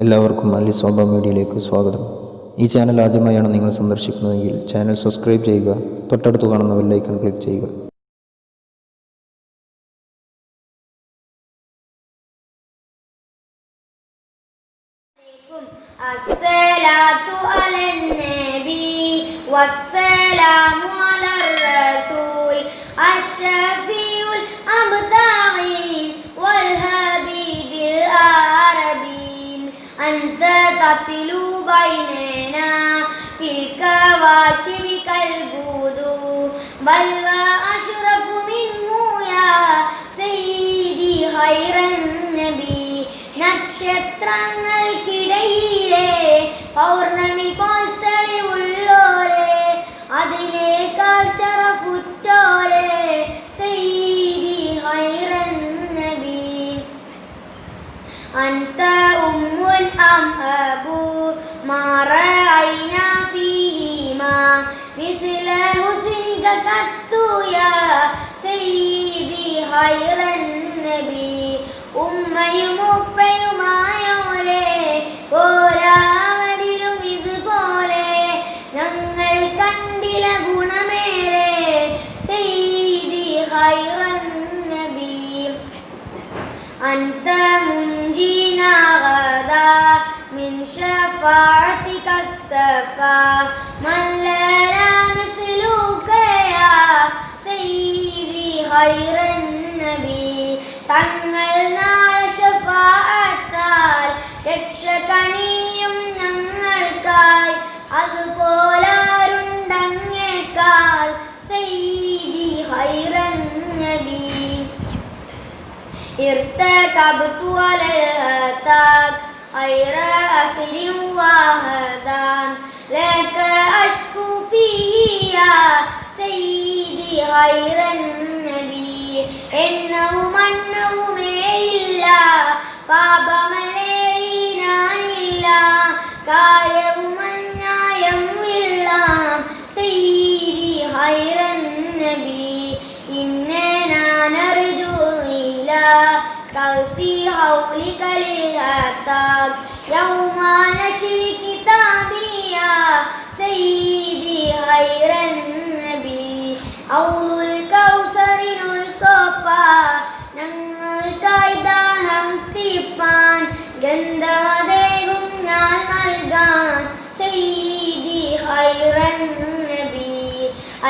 എല്ലാവർക്കും അലി സോബ മീഡിയയിലേക്ക് സ്വാഗതം. ഈ ചാനൽ ആദ്യമായാണ് നിങ്ങൾ സന്ദർശിക്കുന്നതെങ്കിൽ ചാനൽ സബ്സ്ക്രൈബ് ചെയ്യുക, തൊട്ടടുത്ത് കാണുന്ന ബെല്ലൈക്കൺ ക്ലിക്ക് ചെയ്യുക. അസ്സലാത്തു അലൻ നബി വസ്സലാമു അലർ റസൂൽ അഷ്റഫിയുൽ അബ്ദാഈൻ വൽ ഹബീബിൽ ആറബീൻ അൻത തത്ലു ബൈനനാ ഫിൽ കവാകിബി കൽബുദു ബൽ വ അഷ്റഫു മിൻഹു യാ സയ്യിദി ഖൈറൻ നബി. നക്ഷത്രങ്ങൾക്കിടയിലെ പൗർണമി പോൽ തെളിവുള്ളോരെ, അതിനേക്കാൾ ശറഫുറ്റോരെ സയ്യിദി ഖൈറൻ നബി. അൻത ഉമ്മുൻ അം അബൂ മാ റഅയ്നാ ഫീഹിമാ മിസ്ല ഹുസ്നിക ഖത്തു യാ സയ്യിദി ഖൈറൻ നബി. ഉമ്മയും ഉപ്പയുമായോരെ പോരാവരിലും ഇതുപോലെ ഞങ്ങൾ കണ്ടില്ല ഗുണമേറെ സയ്യിദി ഖൈറൻ നബി. അൻത മുൻജീനാ ഗദാ മിൻ ശഫാഅതിക സഫാ മൻ ലനാ മിസ്ലുക യാ സയ്യിദി ഖൈറൻ നബി. തങ്ങൾ നാളെ ശഫാഅത്താൽ രക്ഷ കണിയും ഞങ്ങൾക്കായി, അതുപോലാരുണ്ടങ്ങേക്കാൾ സയ്യിദി ഖൈറൻ നബി. ഇർതകബ്തു അലൽ ഹതാക് ഖൈറ അസ്രിൻ വഹദാൻ ലക അശ്കു ഫീഹി യാ സയ്യിദി ഖൈറൻ നബി. എണ്ണവും മണ്ണവുമേയില്ല പാപമലേറി ഞാനില്ല, കാര്യവും അന്യായം ഇല്ലാം സയ്യിദി ഖൈറൻ നബി. ഇന്നെ നാനർജു ഇല കൗസി ഹൗലിക ലിൽ ഹതാക് യൗമ നശ്രി കിതാബിയ സയ്യിദി ഖൈറൻ നബി. ഔലുൽ കൗസറിനുൾ ഞങ്ങൾക്കായി ദാഹം തീർപ്പാൻ ഗന്ധവദേകും ഞാൻ നൽകാൻ സയ്യിദി ഖൈറൻ നബി.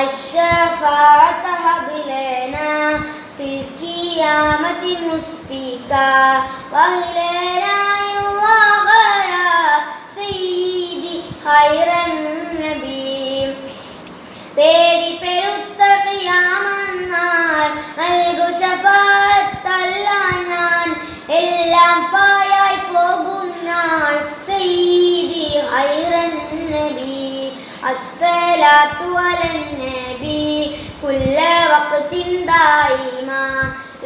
അശ്ശഫാഅത ഹബ് ലനാ ഫിൽ ഖിയാമത്തി മുസ്ഫിക വഹ്ലനാ ഇല്ലാഹ യാ സയ്യിദി ഖൈറൻ നബി. പേടി പെരുത്ത ഖിയാമന്നാൾ നൽകു ശഫാഅത്തല്ല ഞാൻ, എല്ലാം പായായി പോകും നാൾ സയ്യിദി ഖൈറൻ നബി. അസ്സലാത്തു അലൻ നബി കുല്ല വഖ്തിൻ ദായിമാ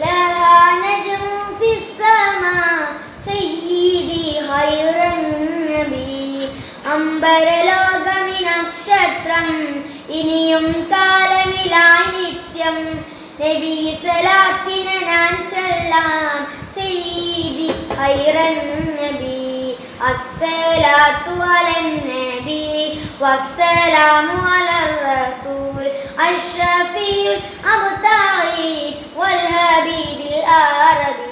ലഹാ നജ്മുൻ ഫിസ്സമാ സയ്യിദി ഖൈറൻ നബി. അംബരലോകമി നക്ഷത്രം ഇനിയും കാലമിലായി നിത്യം നബി സലാത്തിനെ ഞാൻ ചൊല്ലാം സയ്യിദി ഖൈറൻ നബി. അസ്സലാത്തു അലൻ നബി വസ്സലാമു അലർ റസൂൽ അഷ്റഫിയുൽ അബ്ദാഈൻ വൽ ഹബീബിൽ ആറബി